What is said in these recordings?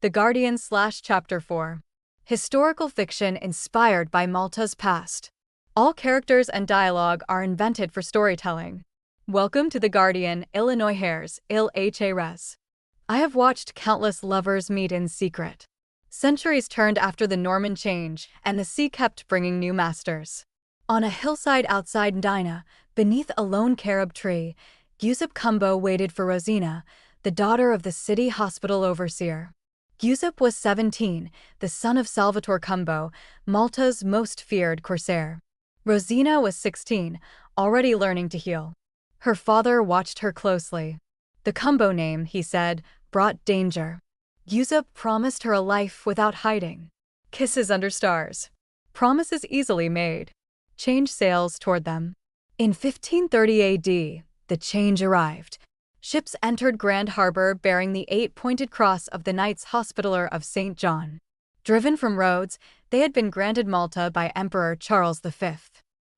The Guardian / Chapter 4. Historical fiction inspired by Malta's past. All characters and dialogue are invented for storytelling. Welcome to The Guardian, Il-Hares, Il-Hares. I have watched countless lovers meet in secret. Centuries turned after the Norman change, and the sea kept bringing new masters. On a hillside outside Medina, beneath a lone carob tree, Giuseppe Cumbo waited for Rosina, the daughter of the city hospital overseer. Giuseppe was 17, the son of Salvatore Cumbo, Malta's most feared corsair. Rosina was 16, already learning to heal. Her father watched her closely. The Cumbo name, he said, brought danger. Giuseppe promised her a life without hiding. Kisses under stars. Promises easily made. Change sails toward them. In 1530 AD, the change arrived. Ships entered Grand Harbor bearing the 8-pointed cross of the Knights Hospitaller of St. John. Driven from Rhodes, they had been granted Malta by Emperor Charles V.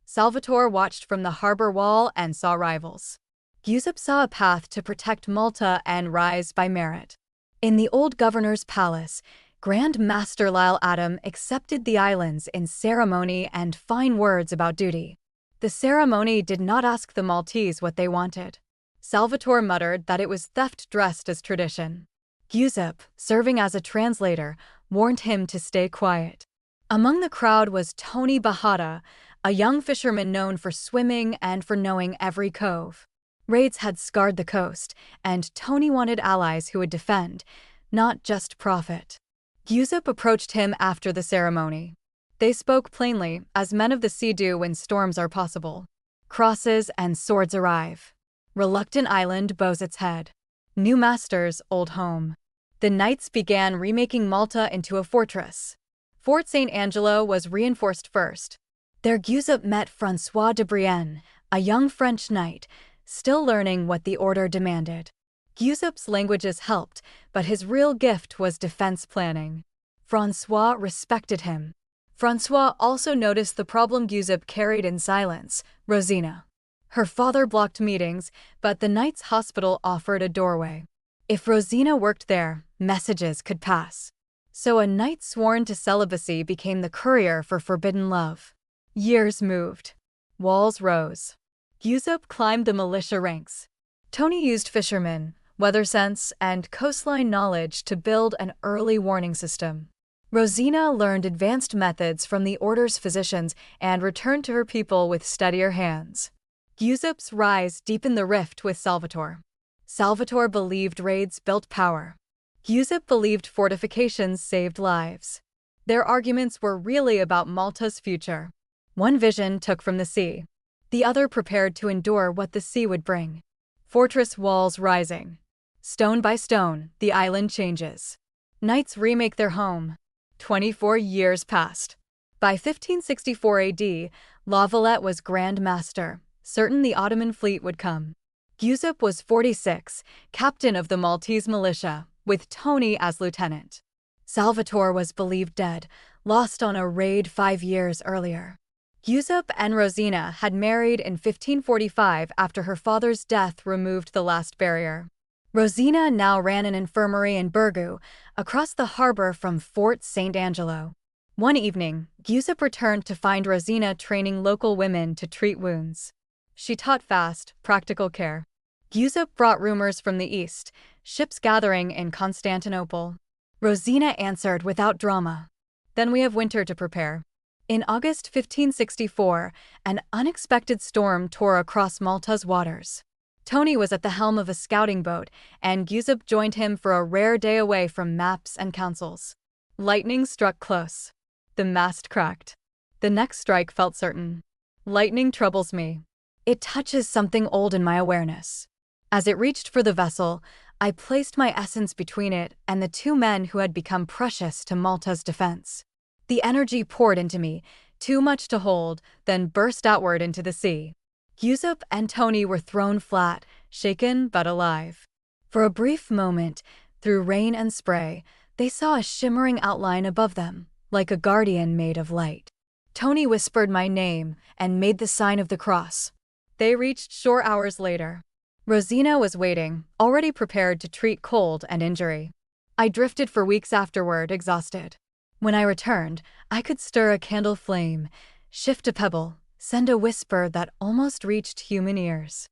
Salvatore watched from the harbor wall and saw rivals. Giuseppe saw a path to protect Malta and rise by merit. In the old governor's palace, Grand Master Lyle Adam accepted the islands in ceremony and fine words about duty. The ceremony did not ask the Maltese what they wanted. Salvatore muttered that it was theft dressed as tradition. Giuseppe, serving as a translator, warned him to stay quiet. Among the crowd was Tony Bahada, a young fisherman known for swimming and for knowing every cove. Raids had scarred the coast, and Tony wanted allies who would defend, not just profit. Giuseppe approached him after the ceremony. They spoke plainly, as men of the sea do when storms are possible. Crosses and swords arrive. Reluctant island bows its head. New masters, old home. The knights began remaking Malta into a fortress. Fort St. Angelo was reinforced first. There Giuseppe met François de Brienne, a young French knight, still learning what the order demanded. Giuseppe's languages helped, but his real gift was defense planning. François respected him. François also noticed the problem Giuseppe carried in silence: Rosina. Her father blocked meetings, but the Knights Hospital offered a doorway. If Rosina worked there, messages could pass. So a knight sworn to celibacy became the courier for forbidden love. Years moved. Walls rose. Giuseppe climbed the militia ranks. Tony used fishermen, weather sense, and coastline knowledge to build an early warning system. Rosina learned advanced methods from the order's physicians and returned to her people with steadier hands. Giuseppe's rise deepened the rift with Salvatore. Salvatore believed raids built power. Giuseppe believed fortifications saved lives. Their arguments were really about Malta's future. One vision took from the sea. The other prepared to endure what the sea would bring. Fortress walls rising. Stone by stone, the island changes. Knights remake their home. 24 years passed. By 1564 AD, La Valette was Grand Master, certain the Ottoman fleet would come. Giuseppe was 46, captain of the Maltese militia, with Tony as lieutenant. Salvatore was believed dead, lost on a raid 5 years earlier. Giuseppe and Rosina had married in 1545 after her father's death removed the last barrier. Rosina now ran an infirmary in Birgu, across the harbor from Fort St. Angelo. One evening, Giuseppe returned to find Rosina training local women to treat wounds. She taught fast, practical care. Giuseppe brought rumors from the east, ships gathering in Constantinople. Rosina answered without drama. Then we have winter to prepare. In August 1564, an unexpected storm tore across Malta's waters. Tony was at the helm of a scouting boat, and Giuseppe joined him for a rare day away from maps and councils. Lightning struck close. The mast cracked. The next strike felt certain. Lightning troubles me. It touches something old in my awareness. As it reached for the vessel, I placed my essence between it and the two men who had become precious to Malta's defense. The energy poured into me, too much to hold, then burst outward into the sea. Giuseppe and Tony were thrown flat, shaken but alive. For a brief moment, through rain and spray, they saw a shimmering outline above them, like a guardian made of light. Tony whispered my name and made the sign of the cross. They reached shore hours later. Rosina was waiting, already prepared to treat cold and injury. I drifted for weeks afterward, exhausted. When I returned, I could stir a candle flame, shift a pebble, send a whisper that almost reached human ears.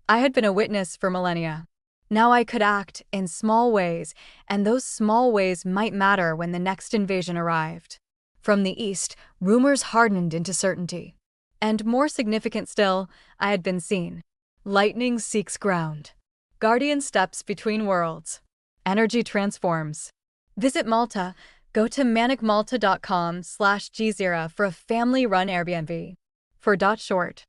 I had been a witness for millennia. Now I could act in small ways, and those small ways might matter when the next invasion arrived. From the east, rumors hardened into certainty. And more significant still, I had been seen. Lightning seeks ground. Guardian steps between worlds. Energy transforms. Visit Malta. Go to ManicMalta.com/Gzira for a family-run Airbnb. For .short.